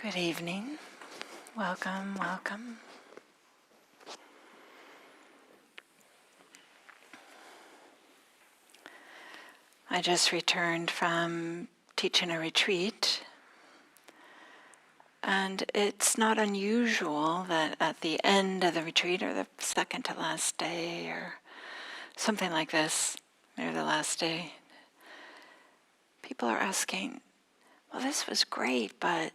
Good evening. Welcome, welcome. I just returned from teaching a retreat, and it's not unusual that at the end of the retreat, or the second to last day, or something like this, maybe the last day, people are asking, well, this was great, but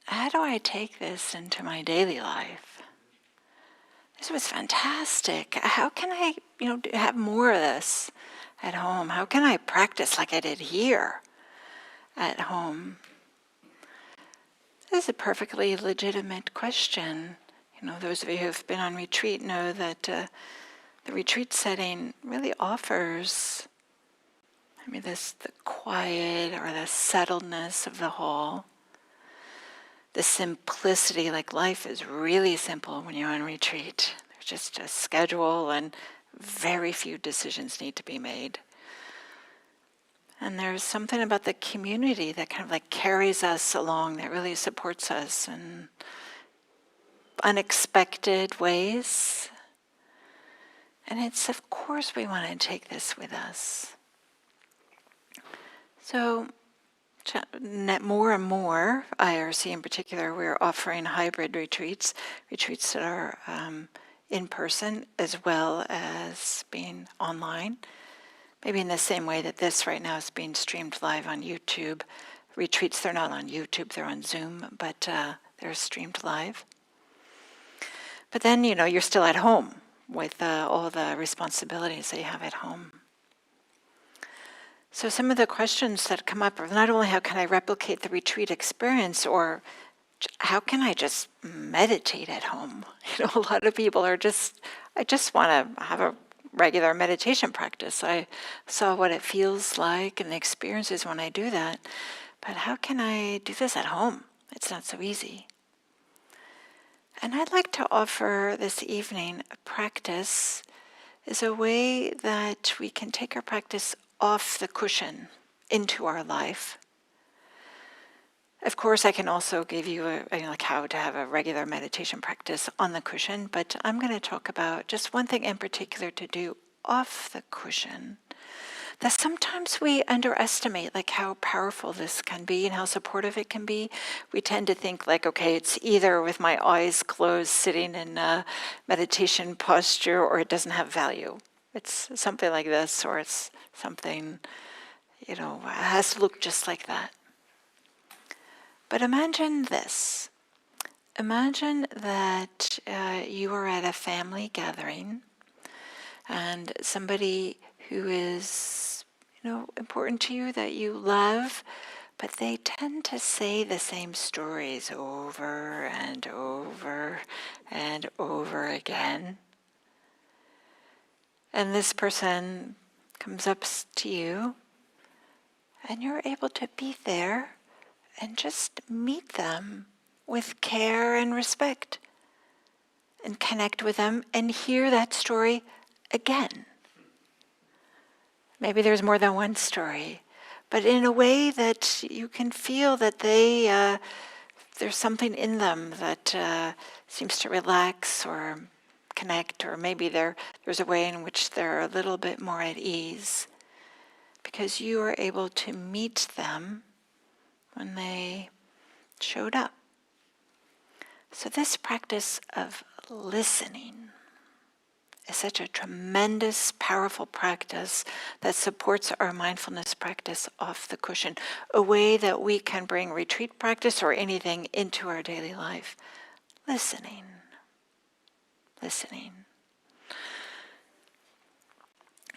how do I take this into my daily life? This was fantastic. How can I, have more of this at home? How can I practice like I did here at home? This is a perfectly legitimate question. Those of you who have been on retreat know that the retreat setting really offers, the quiet or the settledness of the hall. The simplicity, like life is really simple when you're on retreat. There's just a schedule and very few decisions need to be made. And there's something about the community that kind of like carries us along, that really supports us in unexpected ways. And it's, of course, we want to take this with us. So, more and more, IRC in particular, we're offering hybrid retreats that are in person as well as being online. Maybe in the same way that this right now is being streamed live on YouTube. Retreats, they're not on YouTube, they're on Zoom, but they're streamed live. But then, you're still at home with all the responsibilities that you have at home. So some of the questions that come up are not only how can I replicate the retreat experience, or how can I just meditate at home? A lot of people are I just want to have a regular meditation practice. I saw what it feels like and the experiences when I do that. But how can I do this at home? It's not so easy. And I'd like to offer this evening a practice as a way that we can take our practice off the cushion into our life. Of course, I can also give you how to have a regular meditation practice on the cushion, but I'm going to talk about just one thing in particular to do off the cushion. That sometimes we underestimate how powerful this can be and how supportive it can be. We tend to think okay, it's either with my eyes closed sitting in a meditation posture, or it doesn't have value. It's something like this, or it's something, it has to look just like that. But imagine this. Imagine that you are at a family gathering, and somebody who is, important to you, that you love, but they tend to say the same stories over and over and over again. And this person comes up to you, and you're able to be there and just meet them with care and respect, and connect with them and hear that story again. Maybe there's more than one story, but in a way that you can feel that there's something in them that seems to relax or connect, or maybe there's a way in which they're a little bit more at ease, because you are able to meet them when they showed up. So this practice of listening is such a tremendous, powerful practice that supports our mindfulness practice off the cushion, a way that we can bring retreat practice or anything into our daily life. Listening.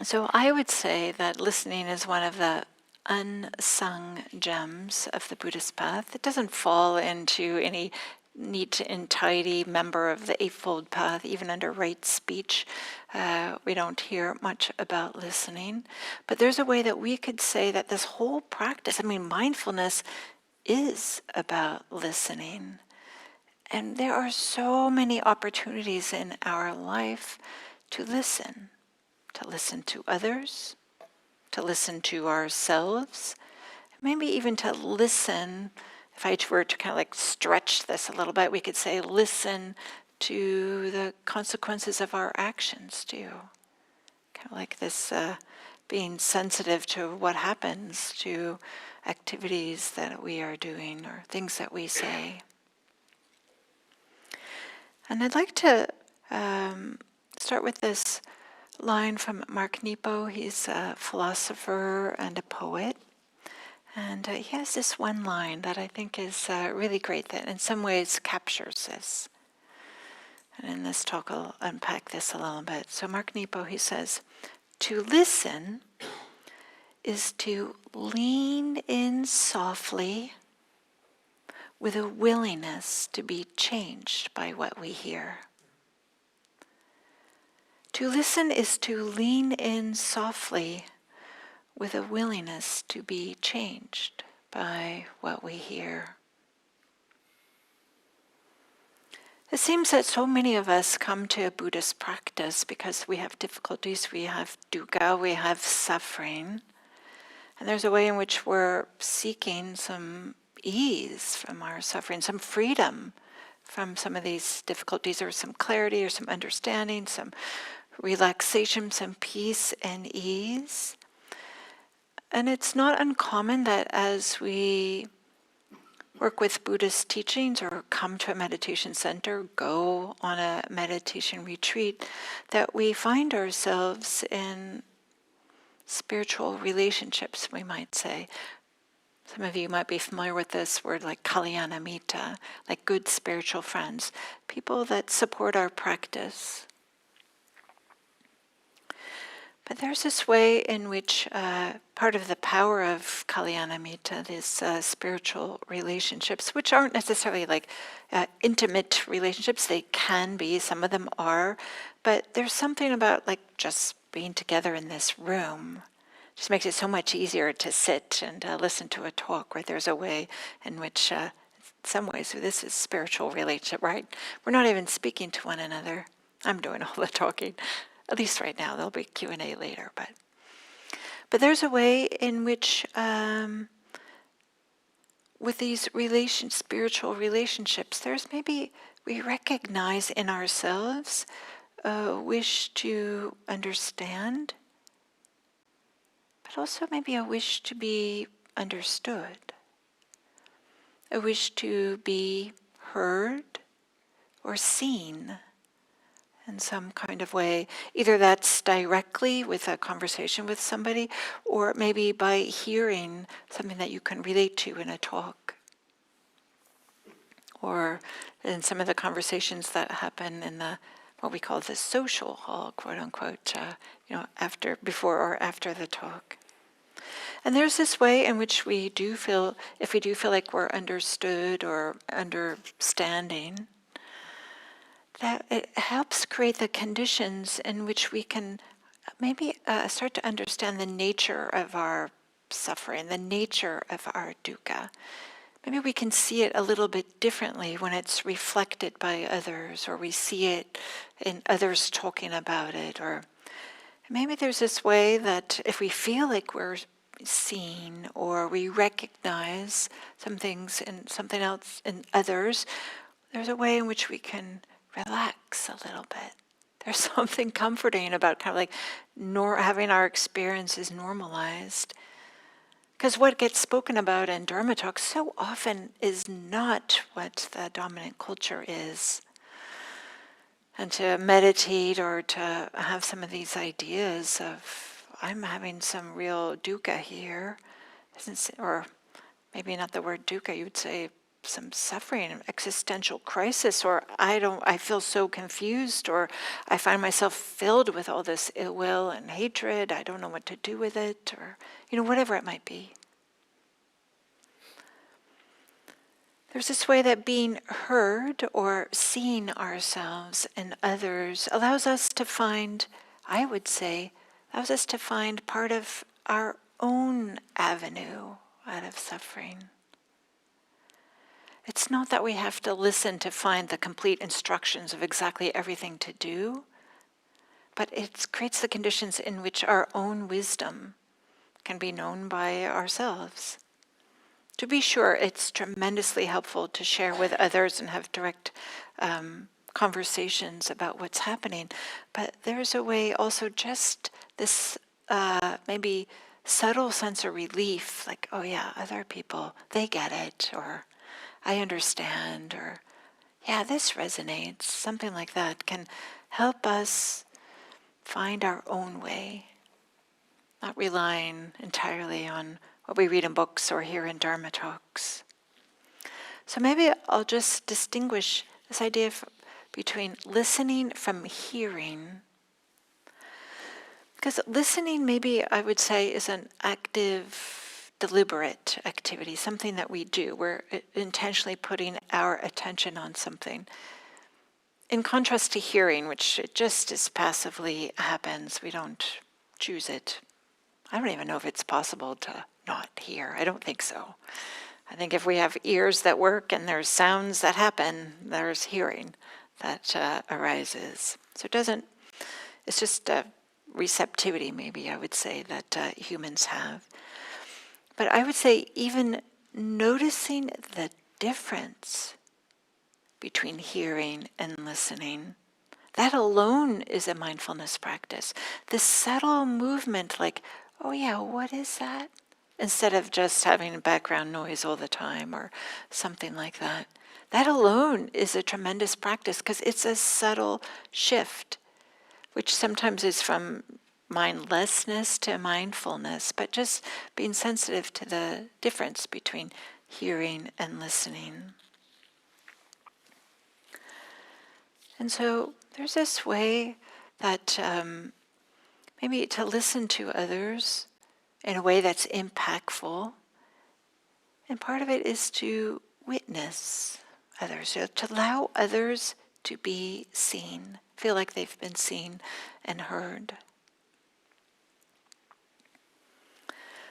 So I would say that listening is one of the unsung gems of the Buddhist path. It doesn't fall into any neat and tidy member of the Eightfold Path, even under right speech. We don't hear much about listening. But there's a way that we could say that this whole practice, mindfulness is about listening. And there are so many opportunities in our life to listen to others, to listen to ourselves, maybe even to listen if I were to kind of like stretch this a little bit, we could say listen to the consequences of our actions too. Kind of like this being sensitive to what happens to activities that we are doing or things that we say. And I'd like to start with this line from Mark Nepo. He's a philosopher and a poet. And he has this one line that I think is really great, that in some ways captures this. And in this talk, I'll unpack this a little bit. So Mark Nepo, he says, to listen is to lean in softly with a willingness to be changed by what we hear. To listen is to lean in softly with a willingness to be changed by what we hear. It seems that so many of us come to a Buddhist practice because we have difficulties, we have dukkha, we have suffering, and there's a way in which we're seeking some ease from our suffering, some freedom from some of these difficulties, or some clarity, or some understanding, some relaxation, some peace and ease. And it's not uncommon that as we work with Buddhist teachings or come to a meditation center, go on a meditation retreat, that we find ourselves in spiritual relationships, we might say. Some of you might be familiar with this word like kalyanamitta, like good spiritual friends, people that support our practice. But there's this way in which part of the power of kalyanamitta, these spiritual relationships, which aren't necessarily like intimate relationships, they can be, some of them are, but there's something about like just being together in this room. It just makes it so much easier to sit and listen to a talk where there's a way in which, in some ways, this is spiritual relationship, right? We're not even speaking to one another. I'm doing all the talking. At least right now, there'll be Q&A later. But there's a way in which, with these spiritual relationships, there's maybe we recognize in ourselves a wish to understand, but also maybe a wish to be understood, a wish to be heard or seen in some kind of way. Either that's directly with a conversation with somebody, or maybe by hearing something that you can relate to in a talk, or in some of the conversations that happen in the what we call the social hall, quote unquote, before or after the talk. And there's this way in which we do feel, if we do feel like we're understood or understanding, that it helps create the conditions in which we can maybe start to understand the nature of our suffering, the nature of our dukkha. Maybe we can see it a little bit differently when it's reflected by others, or we see it in others talking about it, or maybe there's this way that if we feel like we're seen, or we recognize some things in something else in others, there's a way in which we can relax a little bit. There's something comforting about kind of like having our experiences normalized. Because what gets spoken about in Dharma talks so often is not what the dominant culture is. And to meditate or to have some of these ideas of, I'm having some real dukkha here, or maybe not the word dukkha, you would say some suffering, existential crisis, or I feel so confused, or I find myself filled with all this ill will and hatred, I don't know what to do with it, or whatever it might be. There's this way that being heard or seeing ourselves and others allows us to find, I would say, part of our own avenue out of suffering. It's not that we have to listen to find the complete instructions of exactly everything to do, but it creates the conditions in which our own wisdom can be known by ourselves. To be sure, it's tremendously helpful to share with others and have direct conversations about what's happening. But there's a way also, just this maybe subtle sense of relief, like, oh yeah, other people, they get it, or I understand, or yeah, this resonates, something like that can help us find our own way, not relying entirely on what we read in books or hear in Dharma talks. So maybe I'll just distinguish this idea between listening from hearing. Because listening, maybe I would say, is an active, deliberate activity, something that we do. We're intentionally putting our attention on something. In contrast to hearing, which it just as passively happens, we don't choose it. I don't even know if it's possible to not hear. I don't think so. I think if we have ears that work and there's sounds that happen, there's hearing that arises. So it's just a receptivity, maybe I would say, that humans have. But I would say even noticing the difference between hearing and listening, that alone is a mindfulness practice. This subtle movement, like, oh yeah, what is that? Instead of just having background noise all the time or something like that. That alone is a tremendous practice because it's a subtle shift, which sometimes is from mindlessness to mindfulness, but just being sensitive to the difference between hearing and listening. And so there's this way that maybe to listen to others in a way that's impactful. And part of it is to witness others, to allow others to be seen, feel like they've been seen and heard.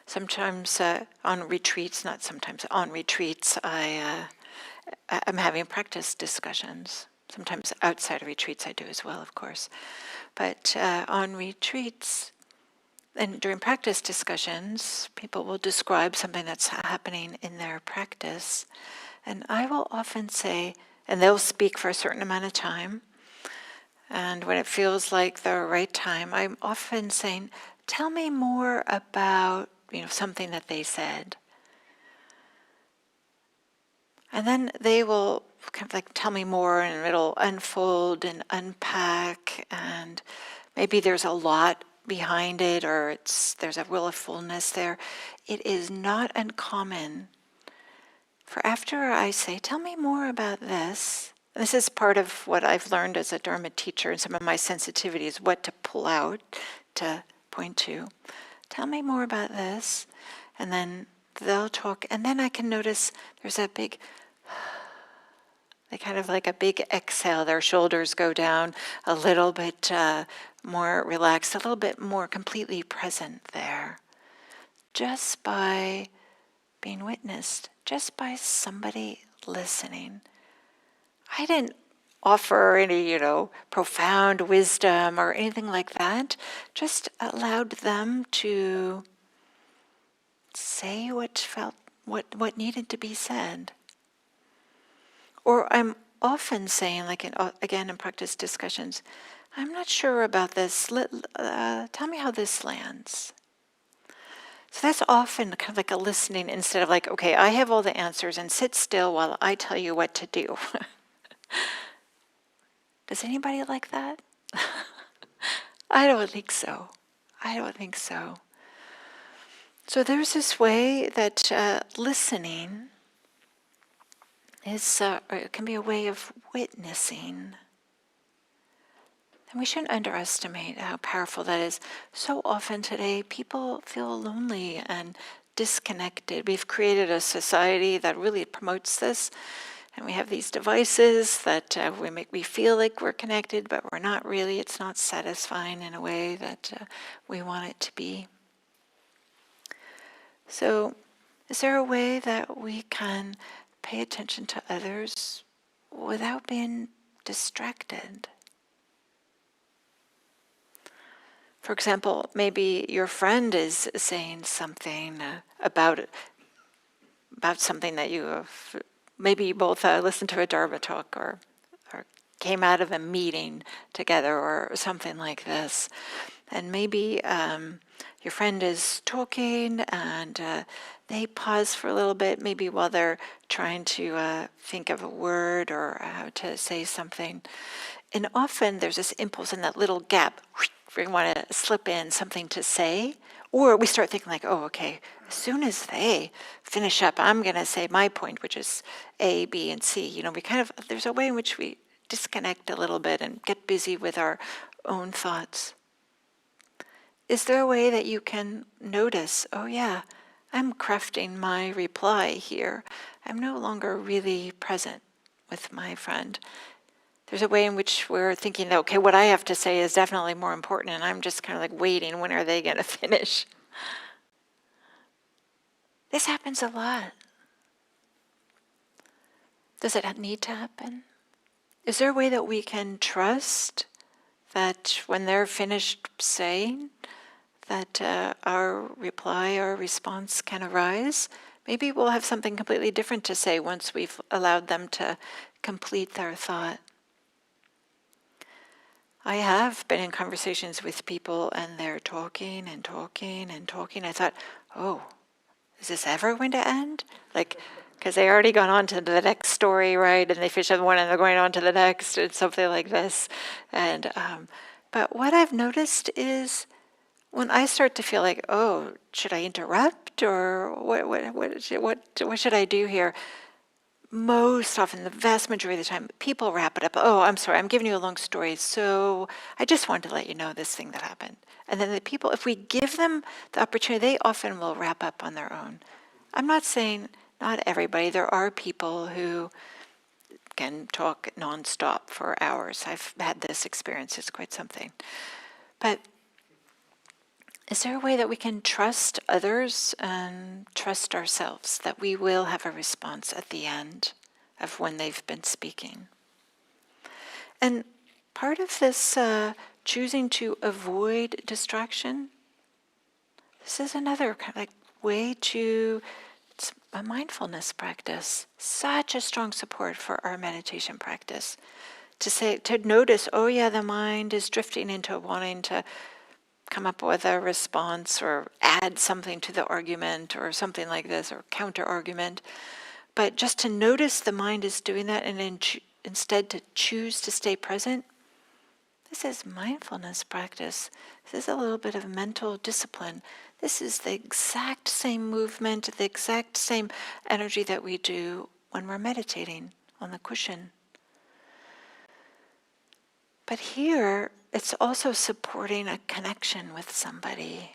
Sometimes on retreats, not sometimes, on retreats, I'm having practice discussions. Sometimes outside of retreats I do as well, of course. But on retreats, and during practice discussions, people will describe something that's happening in their practice. And I will often say, and they'll speak for a certain amount of time, and when it feels like the right time, I'm often saying, tell me more about something that they said. And then they will kind of like tell me more, and it'll unfold and unpack, and maybe there's a lot behind it, or there's a real fullness there. It is not uncommon for after I say, tell me more about this. And this is part of what I've learned as a Dharma teacher, and some of my sensitivities, what to pull out, to point to. Tell me more about this. And then they'll talk, and then I can notice there's a big, they kind of like a big exhale. Their shoulders go down a little bit more relaxed, a little bit more completely present there. Just by being witnessed, just by somebody listening. I didn't offer any, profound wisdom or anything like that. Just allowed them to say what needed to be said. Or I'm often saying, like again in practice discussions, I'm not sure about this. Tell me how this lands. So that's often kind of like a listening instead of like, okay, I have all the answers and sit still while I tell you what to do. Does anybody like that? I don't think so. I don't think so. So there's this way that listening it can be a way of witnessing. And we shouldn't underestimate how powerful that is. So often today, people feel lonely and disconnected. We've created a society that really promotes this. And we have these devices that we feel like we're connected, but we're not really. It's not satisfying in a way that we want it to be. So is there a way that we can pay attention to others without being distracted? For example, maybe your friend is saying something about about something that you have, maybe you both listened to a Dharma talk or came out of a meeting together or something like this. And maybe your friend is talking and they pause for a little bit, maybe while they're trying to think of a word or how to say something. And often there's this impulse in that little gap where we want to slip in something to say. Or we start thinking like, oh, okay, as soon as they finish up, I'm going to say my point, which is A, B, and C. You know, there's a way in which we disconnect a little bit and get busy with our own thoughts. Is there a way that you can notice, oh yeah, I'm crafting my reply here. I'm no longer really present with my friend. There's a way in which we're thinking that, okay, what I have to say is definitely more important, and I'm just kind of like waiting, when are they going to finish? This happens a lot. Does it need to happen? Is there a way that we can trust that when they're finished saying, that our reply, our response can arise? Maybe we'll have something completely different to say once we've allowed them to complete their thought. I have been in conversations with people and they're talking and talking and talking. I thought, oh, is this ever going to end? Like, because they already gone on to the next story, right? And they finish up one and they're going on to the next and something like this. And but what I've noticed is when I start to feel like, oh, should I interrupt or what should I do here? Most often, the vast majority of the time, people wrap it up. Oh, I'm sorry, I'm giving you a long story. So I just wanted to let you know this thing that happened. And then the people, if we give them the opportunity, they often will wrap up on their own. I'm not saying not everybody. There are people who can talk nonstop for hours. I've had this experience. It's quite something. But is there a way that we can trust others and trust ourselves that we will have a response at the end of when they've been speaking? And part of this choosing to avoid distraction, this is another kind of like way to, it's a mindfulness practice, such a strong support for our meditation practice. To notice, oh yeah, the mind is drifting into wanting to come up with a response or add something to the argument or something like this, or counter argument. But just to notice the mind is doing that and instead to choose to stay present, this is mindfulness practice. This is a little bit of mental discipline. This is the exact same movement, the exact same energy that we do when we're meditating on the cushion. But here, it's also supporting a connection with somebody.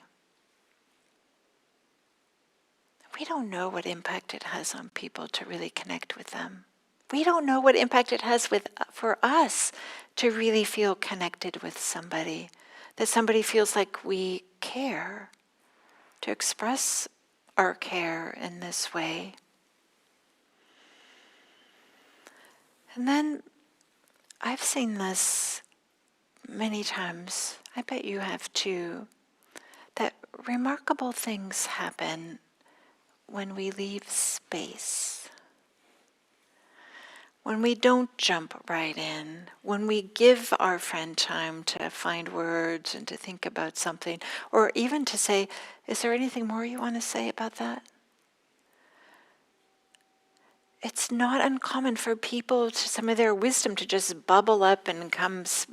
We don't know what impact it has on people to really connect with them. We don't know what impact it has for us to really feel connected with somebody, that somebody feels like we care, to express our care in this way. And then I've seen this many times, I bet you have too, that remarkable things happen when we leave space. When we don't jump right in, when we give our friend time to find words and to think about something, or even to say, is there anything more you want to say about that? It's not uncommon for people, to some of their wisdom, to just bubble up and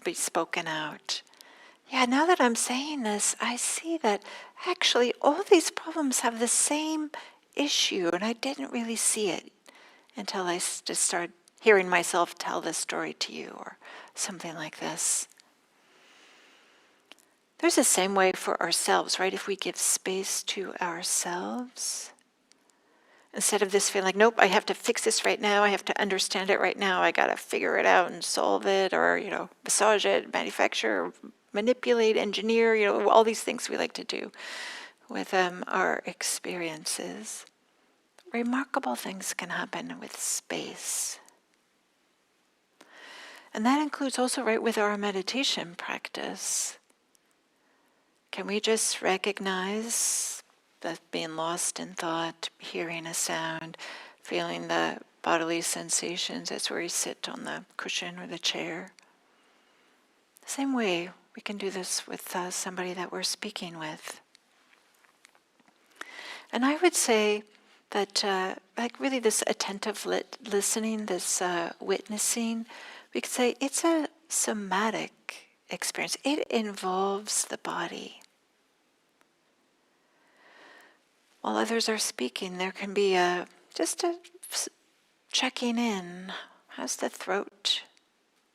be spoken out. Yeah, now that I'm saying this, I see that actually all these problems have the same issue, and I didn't really see it until I just started hearing myself tell this story to you, or something like this. There's the same way for ourselves, right? If we give space to ourselves, instead of this feeling like, nope, I have to fix this right now, I have to understand it right now, I got to figure it out and solve it, or, massage it, manufacture, manipulate, engineer, all these things we like to do with our experiences. Remarkable things can happen with space. And that includes also, right, with our meditation practice. Can we just recognize the being lost in thought, hearing a sound, feeling the bodily sensations as we sit on the cushion or the chair. Same way, we can do this with somebody that we're speaking with. And I would say that, like really this attentive listening, this witnessing, we could say it's a somatic experience. It involves the body. While others are speaking, there can be just a checking in. How's the throat?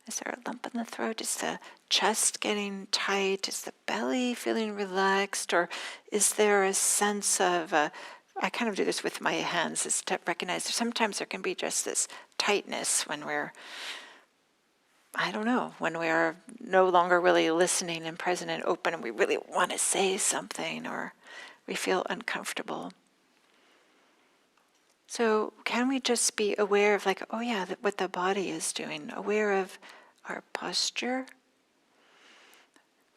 Is there a lump in the throat? Is the chest getting tight? Is the belly feeling relaxed? Or is there a sense of, I kind of do this with my hands, is to recognize sometimes there can be just this tightness when we're, I don't know, when we are no longer really listening and present and open and we really want to say something or we feel uncomfortable. So can we just be aware of like, oh yeah, what the body is doing, aware of our posture,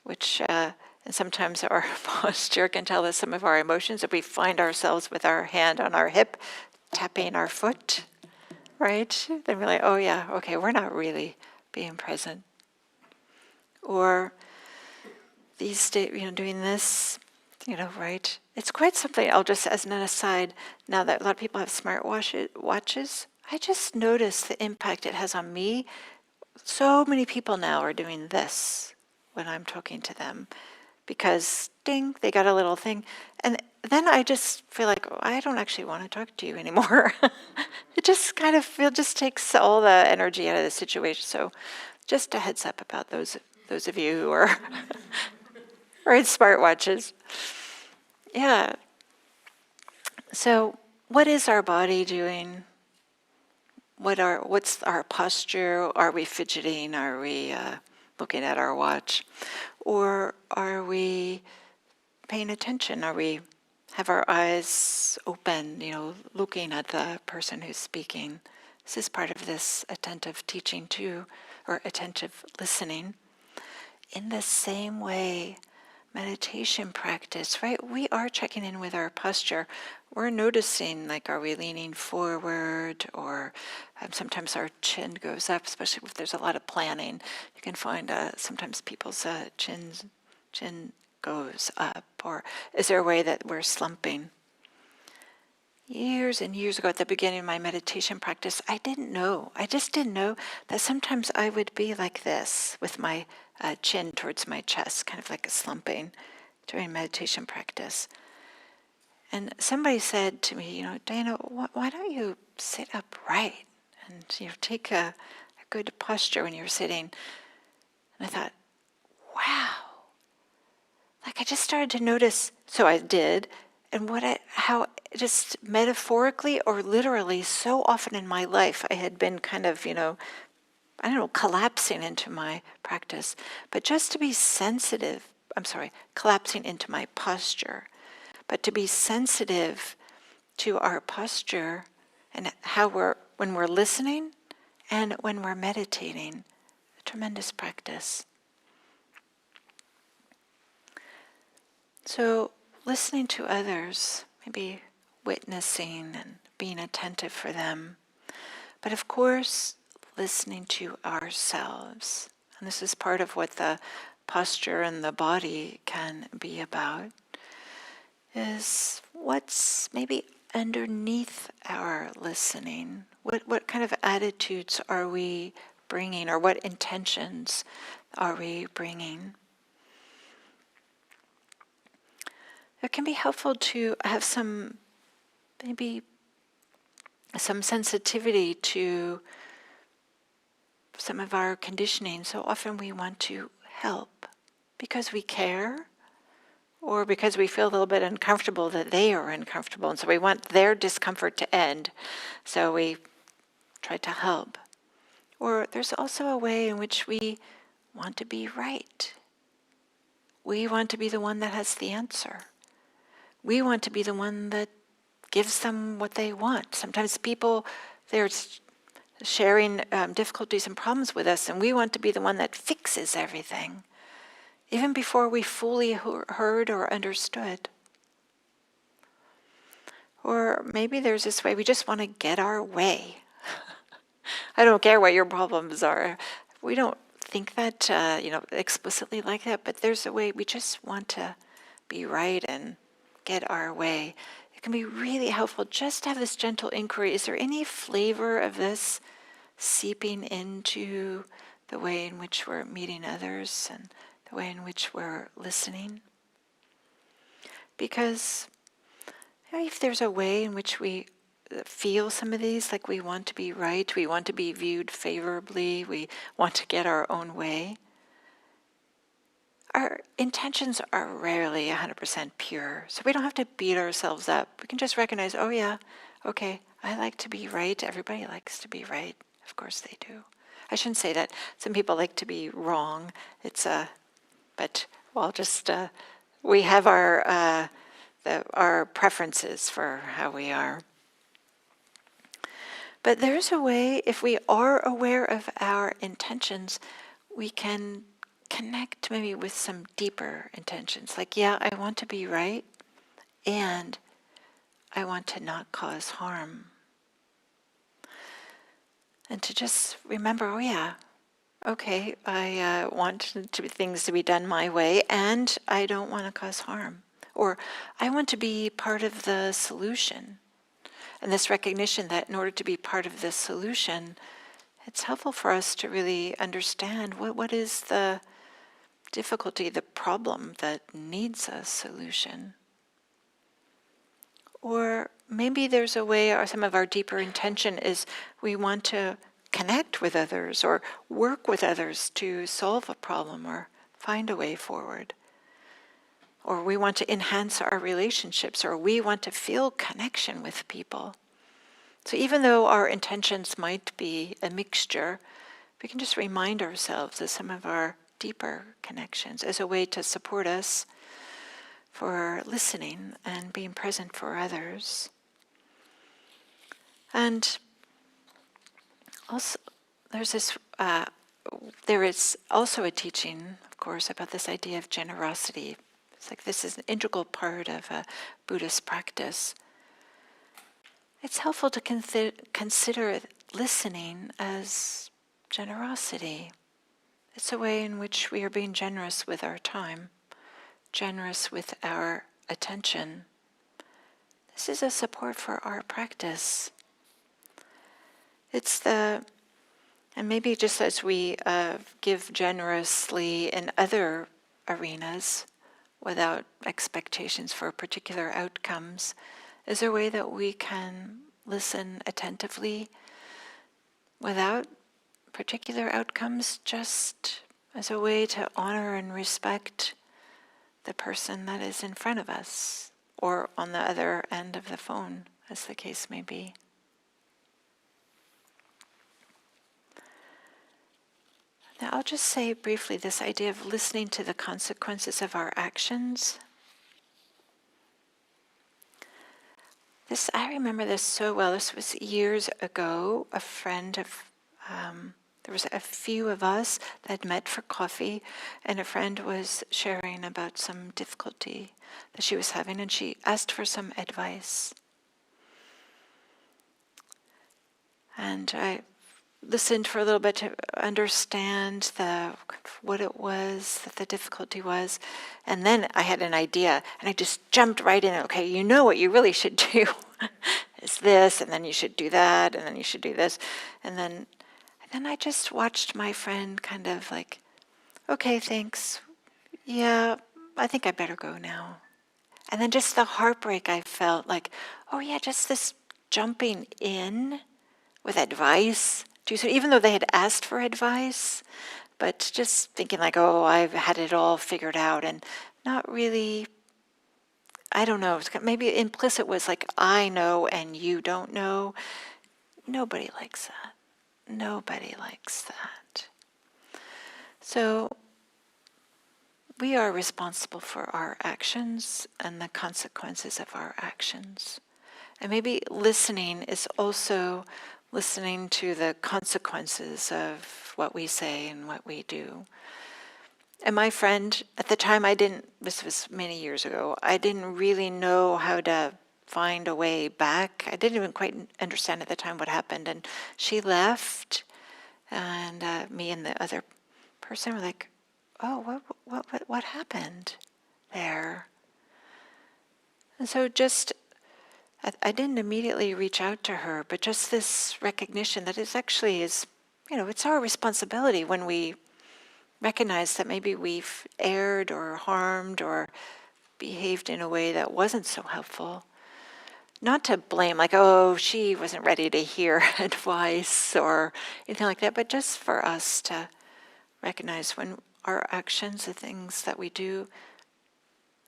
which, and sometimes our posture can tell us some of our emotions. If we find ourselves with our hand on our hip, tapping our foot, right? Then we're like, oh yeah, okay, we're not really being present. Or these days, doing this, right? It's quite something. I'll just, as an aside, now that a lot of people have smart watches, I just notice the impact it has on me. So many people now are doing this when I'm talking to them because, ding, they got a little thing. And then I just feel like, oh, I don't actually want to talk to you anymore. It just kind of just takes all the energy out of the situation. So just a heads up about those of you who are or in smartwatches. Yeah. So what is our body doing? What's our posture? Are we fidgeting? Are we looking at our watch? Or are we paying attention? Are we have our eyes open, looking at the person who's speaking? This is part of this attentive teaching too, or attentive listening. In the same way, meditation practice, right? We are checking in with our posture. We're noticing, like, are we leaning forward, or sometimes our chin goes up, especially if there's a lot of planning. You can find sometimes people's chin goes up, or is there a way that we're slumping? Years and years ago, at the beginning of my meditation practice, I just didn't know that sometimes I would be like this with my chin towards my chest, kind of like a slumping during meditation practice. And somebody said to me, Diana, why don't you sit upright and take a good posture when you're sitting? And I thought, wow. Like I just started to notice, so I did, and how just metaphorically or literally so often in my life I had been kind of, collapsing into my practice. But just to be sensitive, collapsing into my posture, but to be sensitive to our posture and how when we're listening and when we're meditating, a tremendous practice. So listening to others, maybe witnessing and being attentive for them, but of course, listening to ourselves. And this is part of what the posture and the body can be about, is what's maybe underneath our listening. What kind of attitudes are we bringing, or what intentions are we bringing? It can be helpful to have some sensitivity to some of our conditioning. So often we want to help because we care, or because we feel a little bit uncomfortable that they are uncomfortable, and so we want their discomfort to end, so we try to help. Or there's also a way in which we want to be right. We want to be the one that has the answer. We want to be the one that gives them what they want. Sometimes people, they're sharing difficulties and problems with us, and we want to be the one that fixes everything, even before we fully heard or understood. Or maybe there's this way we just want to get our way. I don't care what your problems are. We don't think that, explicitly like that, but there's a way we just want to be right and get our way. It can be really helpful just to have this gentle inquiry. Is there any flavor of this seeping into the way in which we're meeting others and the way in which we're listening? Because if there's a way in which we feel some of these, like we want to be right, we want to be viewed favorably, we want to get our own way, our intentions are rarely 100% pure. So we don't have to beat ourselves up. We can just recognize, oh yeah, okay, I like to be right. Everybody likes to be right. Of course they do. I shouldn't say that. Some people like to be wrong. But well, just we have our preferences for how we are. But there's a way, if we are aware of our intentions, we can connect maybe with some deeper intentions. Like, yeah, I want to be right, and I want to not cause harm. And to just remember, oh yeah, okay, I want things to be done my way, and I don't want to cause harm. Or I want to be part of the solution. And this recognition that in order to be part of this solution, it's helpful for us to really understand what is the difficulty, the problem that needs a solution. Or maybe there's a way, or some of our deeper intention is we want to connect with others or work with others to solve a problem or find a way forward. Or we want to enhance our relationships, or we want to feel connection with people. So even though our intentions might be a mixture, we can just remind ourselves of some of our deeper connections as a way to support us for listening and being present for others. And also, there is also a teaching, of course, about this idea of generosity. It's like this is an integral part of a Buddhist practice. It's helpful to consider listening as generosity. It's a way in which we are being generous with our time, generous with our attention. This is a support for our practice. And maybe just as we give generously in other arenas without expectations for particular outcomes, is there a way that we can listen attentively without particular outcomes, just as a way to honor and respect the person that is in front of us or on the other end of the phone, as the case may be. Now I'll just say briefly this idea of listening to the consequences of our actions. I remember this so well. This was years ago. There was a few of us that had met for coffee, and a friend was sharing about some difficulty that she was having, and she asked for some advice. And I listened for a little bit to understand what it was, that the difficulty was, and then I had an idea, and I just jumped right in. Okay, you know what you really should do is this, and then you should do that, and then you should do this, and then I just watched my friend kind of like, okay, thanks, yeah, I think I better go now. And then just the heartbreak I felt, like, oh yeah, just this jumping in with advice. So even though they had asked for advice, but just thinking like, oh, I've had it all figured out, and not really, I don't know, maybe implicit was like, I know and you don't know. Nobody likes that. Nobody likes that. So we are responsible for our actions and the consequences of our actions. And maybe listening is also listening to the consequences of what we say and what we do. And my friend, at the time this was many years ago, I didn't really know how to find a way back. I didn't even quite understand at the time what happened. And she left, and me and the other person were like, oh, what happened there? And so just, I didn't immediately reach out to her, but just this recognition that it actually is, it's our responsibility when we recognize that maybe we've erred or harmed or behaved in a way that wasn't so helpful. Not to blame, like, oh, she wasn't ready to hear advice or anything like that, but just for us to recognize when our actions, the things that we do,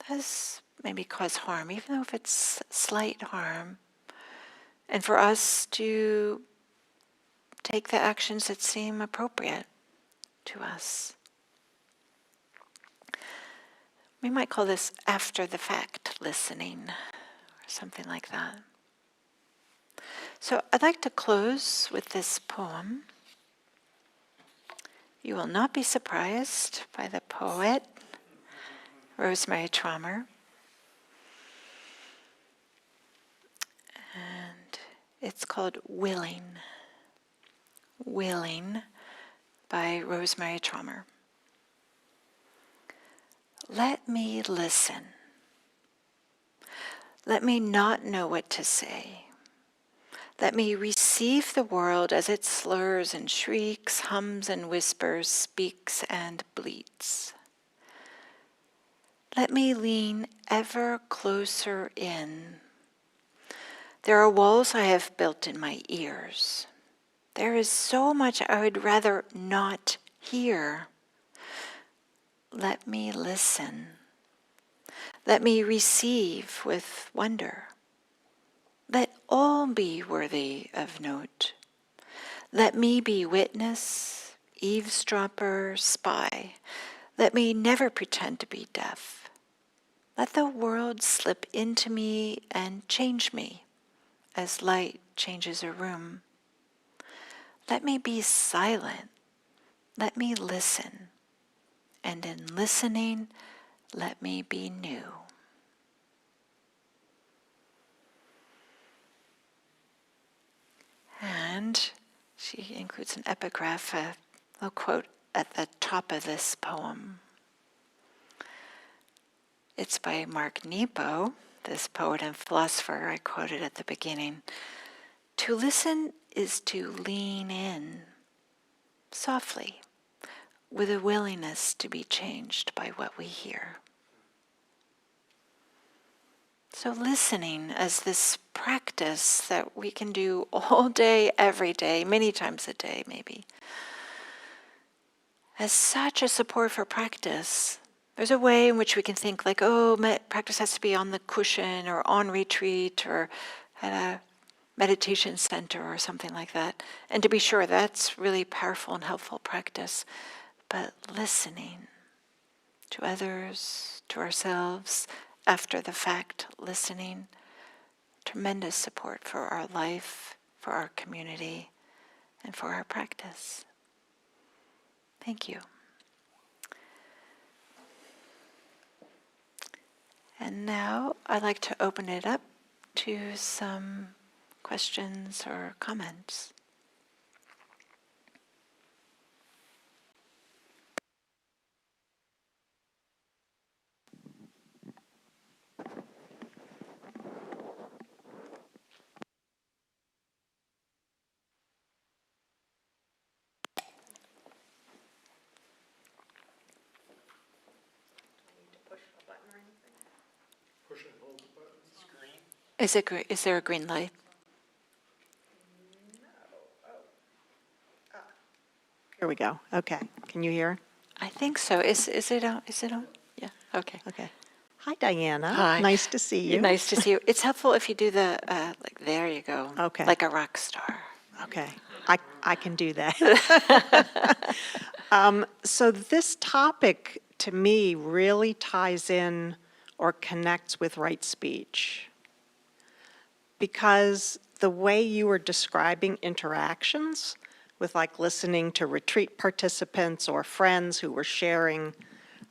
does maybe cause harm, even though if it's slight harm. And for us to take the actions that seem appropriate to us. We might call this after the fact listening, or something like that. So I'd like to close with this poem. You will not be surprised by the poet, Rosemerry Trommer. And it's called Willing. Willing by Rosemerry Trommer. Let me listen. Let me not know what to say. Let me receive the world as it slurs and shrieks, hums and whispers, speaks and bleats. Let me lean ever closer in. There are walls I have built in my ears. There is so much I would rather not hear. Let me listen. Let me receive with wonder. Let all be worthy of note. Let me be witness, eavesdropper, spy. Let me never pretend to be deaf. Let the world slip into me and change me as light changes a room. Let me be silent. Let me listen. And in listening, let me be new. And she includes an epigraph, a little quote at the top of this poem. It's by Mark Nepo, this poet and philosopher I quoted at the beginning. To listen is to lean in softly, with a willingness to be changed by what we hear. So listening as this practice that we can do all day, every day, many times a day maybe, as such a support for practice. There's a way in which we can think like, oh, practice has to be on the cushion or on retreat or at a meditation center or something like that. And to be sure, that's really powerful and helpful practice. But listening to others, to ourselves, after the fact listening, tremendous support for our life, for our community, and for our practice. Thank you. And now I'd like to open it up to some questions or comments. Is there a green light? Here we go. Okay. Can you hear? I think so. Is it on? Is it on? Yeah. Okay. Okay. Hi, Diana. Hi. Nice to see you. Nice to see you. It's helpful if you do the like. There you go. Okay. Like a rock star. Okay. I can do that. So this topic, to me, really ties in or connects with right speech. Because the way you were describing interactions with like listening to retreat participants or friends who were sharing,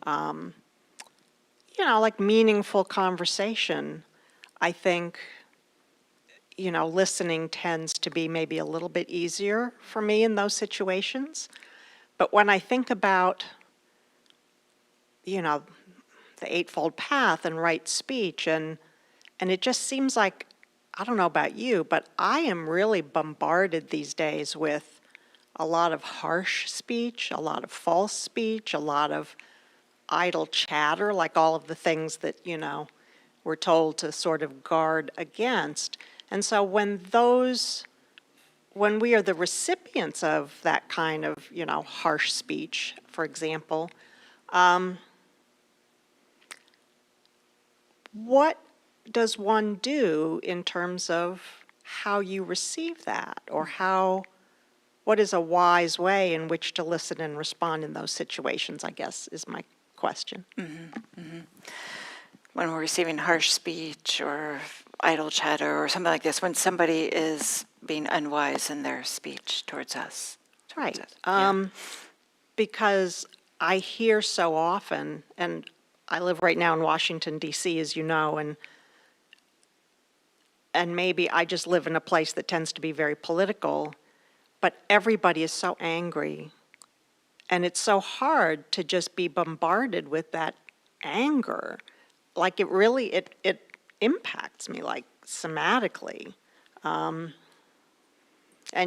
like meaningful conversation, I think listening tends to be maybe a little bit easier for me in those situations. But when I think about, the Eightfold Path and right speech, and it just seems like, I don't know about you, but I am really bombarded these days with a lot of harsh speech, a lot of false speech, a lot of idle chatter, like all of the things that, we're told to sort of guard against. And so when we are the recipients of that kind of, harsh speech, for example, what does one do in terms of how you receive that, or what is a wise way in which to listen and respond in those situations, I guess, is my question. When we're receiving harsh speech or idle chatter or something like this, when somebody is being unwise in their speech towards us. Right. Yeah. Because I hear so often, and I live right now in Washington, D.C., as you know, and maybe I just live in a place that tends to be very political, but everybody is so angry, and it's so hard to just be bombarded with that anger. Like it really, it impacts me, like somatically. And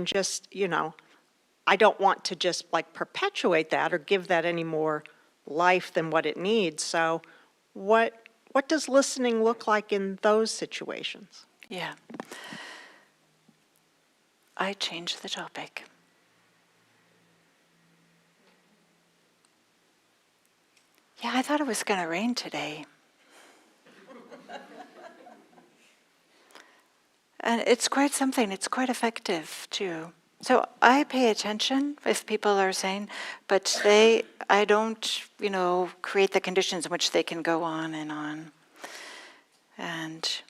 just, I don't want to just like perpetuate that or give that any more life than what it needs. So what does listening look like in those situations? Yeah. I changed the topic. Yeah, I thought it was going to rain today. And it's quite something. It's quite effective, too. So I pay attention if people are saying, but I don't, create the conditions in which they can go on and on. And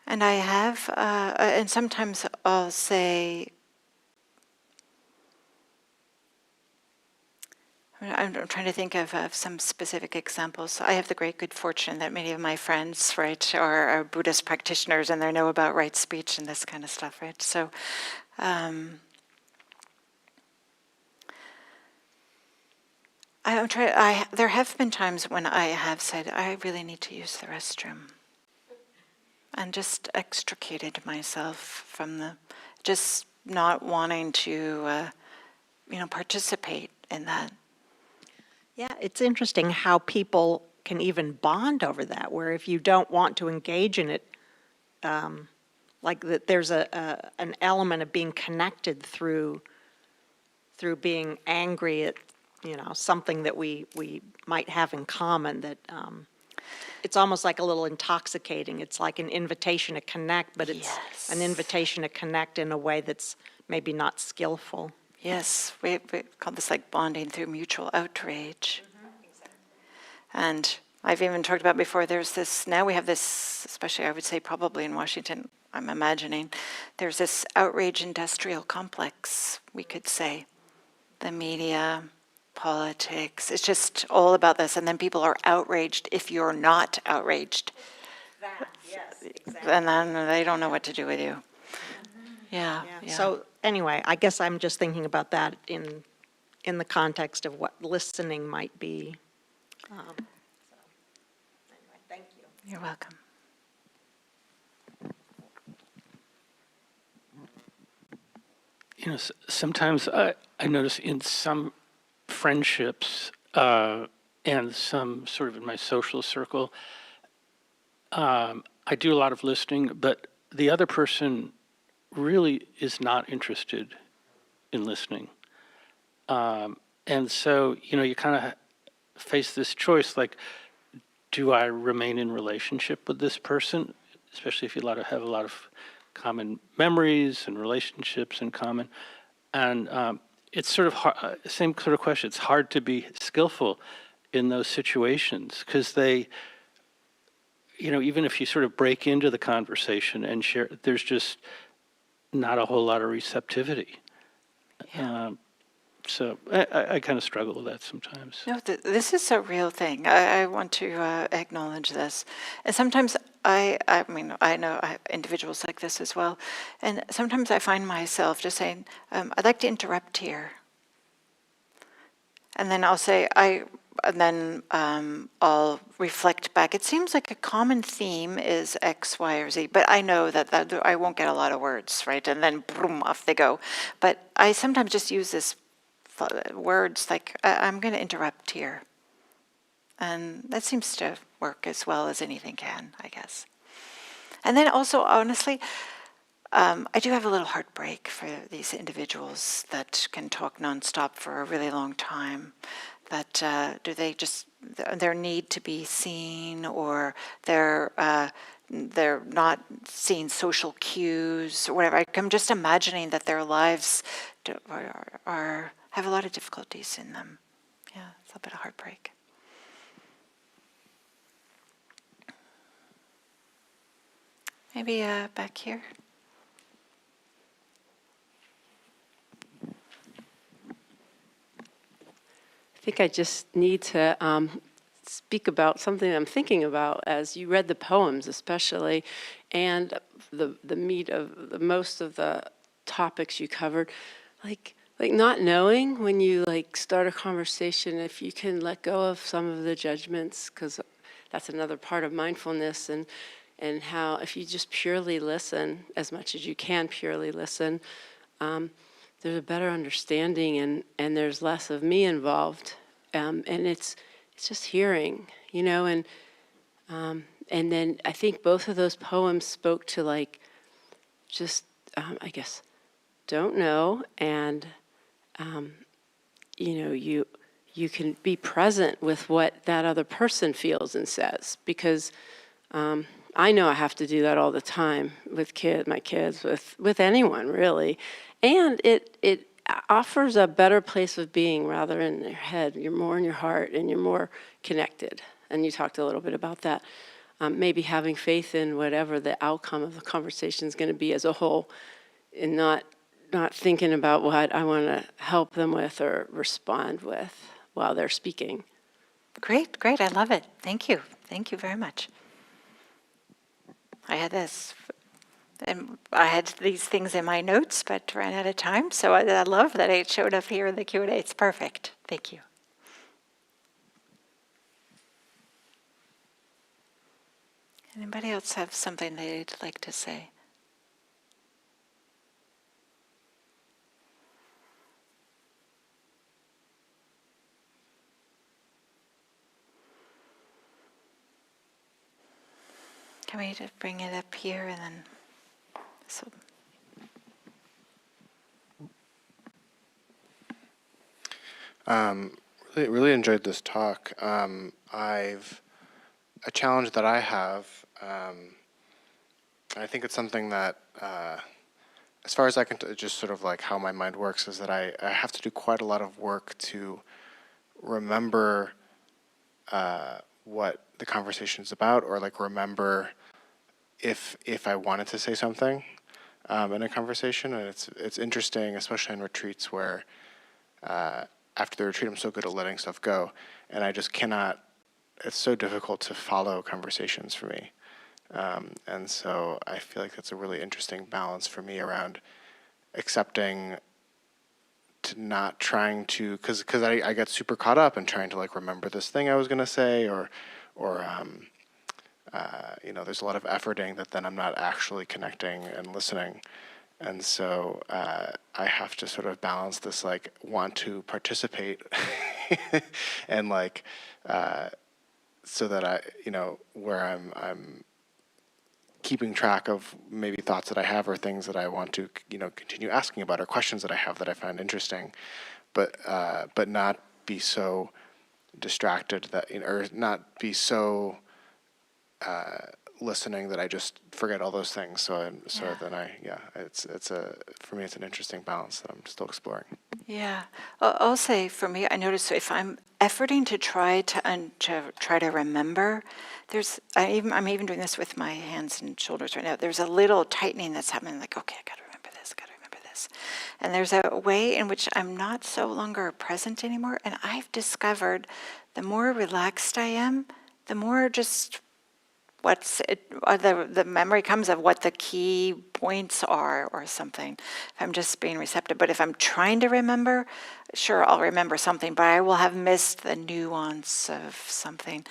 I have, and sometimes I'll say, I'm trying to think of some specific examples. I have the great good fortune that many of my friends, right, are Buddhist practitioners, and they know about right speech and this kind of stuff, right? So, there have been times when I have said, I really need to use the restroom, and just extricated myself from just not wanting to, participate in that. Yeah, it's interesting how people can even bond over that, where if you don't want to engage in it, like that there's an element of being connected through being angry at, something that we might have in common, that it's almost like a little intoxicating. It's like an invitation to connect, but it's an invitation to connect in a way that's maybe not skillful. Yes, we call this like bonding through mutual outrage. Exactly. And I've even talked about before, now we have this, especially I would say probably in Washington, I'm imagining, there's this outrage industrial complex, we could say. The media, politics, it's just all about this. And then people are outraged if you're not outraged. Yes, exactly. And then they don't know what to do with you. Yeah. So anyway, I guess I'm just thinking about that in the context of what listening might be. Anyway, thank you. You're welcome. Sometimes I notice in some friendships and some sort of in my social circle, I do a lot of listening, but the other person really is not interested in listening. And so, you kind of face this choice, like, do I remain in relationship with this person, especially if you have a lot of common memories and relationships in common? And it's sort of same sort of question. It's hard to be skillful in those situations because they, even if you sort of break into the conversation and share, there's just not a whole lot of receptivity. Yeah. So I kind of struggle with that sometimes. No, this is a real thing. I want to acknowledge this. And sometimes I mean, I know I have individuals like this as well, and sometimes I find myself just saying, I'd like to interrupt here. And then I'll say, and then I'll reflect back. It seems like a common theme is X, Y, or Z, but I know that I won't get a lot of words, right? And then boom, off they go. But I sometimes just use this words like, I'm going to interrupt here. And that seems to work as well as anything can, I guess. And then also, honestly, I do have a little heartbreak for these individuals that can talk nonstop for a really long time. That do they just their need to be seen, or they're not seeing social cues or whatever. I'm just imagining that their lives have a lot of difficulties in them. Yeah, it's a bit of heartbreak. Maybe back here. I think I just need to speak about something I'm thinking about as you read the poems, especially, and the meat of most of the topics you covered, like not knowing when you start a conversation if you can let go of some of the judgments, because that's another part of mindfulness, and how if you just purely listen as much as you can purely listen. There's a better understanding, and there's less of me involved, and it's just hearing, and then I think both of those poems spoke to just I guess don't know, and you can be present with what that other person feels and says, because I know I have to do that all the time with my kids, with anyone really. And it offers a better place of being rather in your head. You're more in your heart and you're more connected. And you talked a little bit about that. Maybe having faith in whatever the outcome of the conversation is going to be as a whole, and not thinking about what I want to help them with or respond with while they're speaking. Great. I love it. Thank you very much. I had this, and I had these things in my notes, but ran out of time. So I love that it showed up here in the Q&A. It's perfect. Thank you. Anybody else have something they'd like to say? Can we just bring it up here and then? So. Really enjoyed this talk. A challenge that I have, I think it's something that, as far as I can just sort of how my mind works, is that I have to do quite a lot of work to remember what the conversation is about, or remember if I wanted to say something in a conversation. And it's interesting, especially in retreats where after the retreat I'm so good at letting stuff go, and I just cannot. It's so difficult to follow conversations for me, and so I feel like that's a really interesting balance for me around accepting, to not trying to, because I get super caught up in trying to remember this thing I was going to say, or there's a lot of efforting that then I'm not actually connecting and listening. And so I have to sort of balance this, want to participate and so that I, where I'm keeping track of maybe thoughts that I have or things that I want to, continue asking about, or questions that I have that I find interesting, but not be so distracted that, or not be so listening that I just forget all those things. So it's for me it's an interesting balance that I'm still exploring. Yeah, I'll say for me, I notice if I'm efforting to try to remember, I'm even doing this with my hands and shoulders right now. There's a little tightening that's happening. Okay, I got to remember this, and there's a way in which I'm not so longer present anymore. And I've discovered the more relaxed I am, the more just the memory comes of what the key points are or something. If I'm just being receptive, but if I'm trying to remember, sure, I'll remember something, but I will have missed the nuance of something.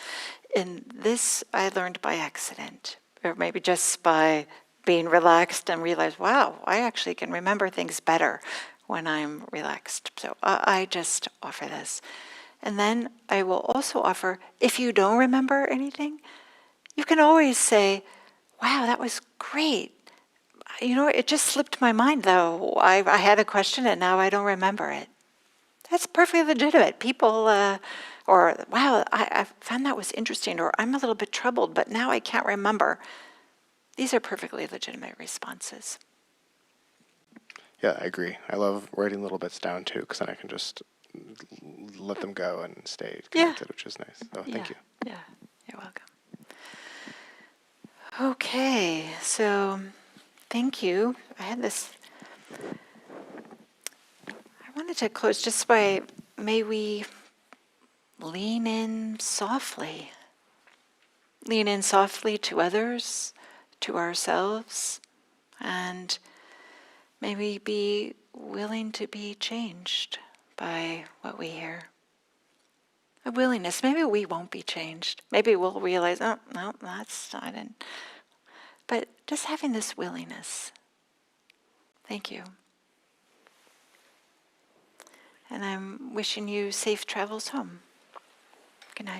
And this I learned by accident, or maybe just by being relaxed and realize, wow, I actually can remember things better when I'm relaxed. So I just offer this. And then I will also offer, if you don't remember anything, you can always say, wow, that was great. You know, it just slipped my mind, though. I had a question and now I don't remember it. That's perfectly legitimate. People, or wow, I found that was interesting, or I'm a little bit troubled, but now I can't remember. These are perfectly legitimate responses. Yeah, I agree. I love writing little bits down too, because then I can just let them go and stay connected, which is nice. So thank you. Yeah, you're welcome. Okay, so thank you. I wanted to close just by, may we lean in softly. Lean in softly to others, to ourselves, and may we be willing to be changed by what we hear. A willingness. Maybe we won't be changed. Maybe we'll realize, oh, no, that's not it. But just having this willingness. Thank you. And I'm wishing you safe travels home. Good night.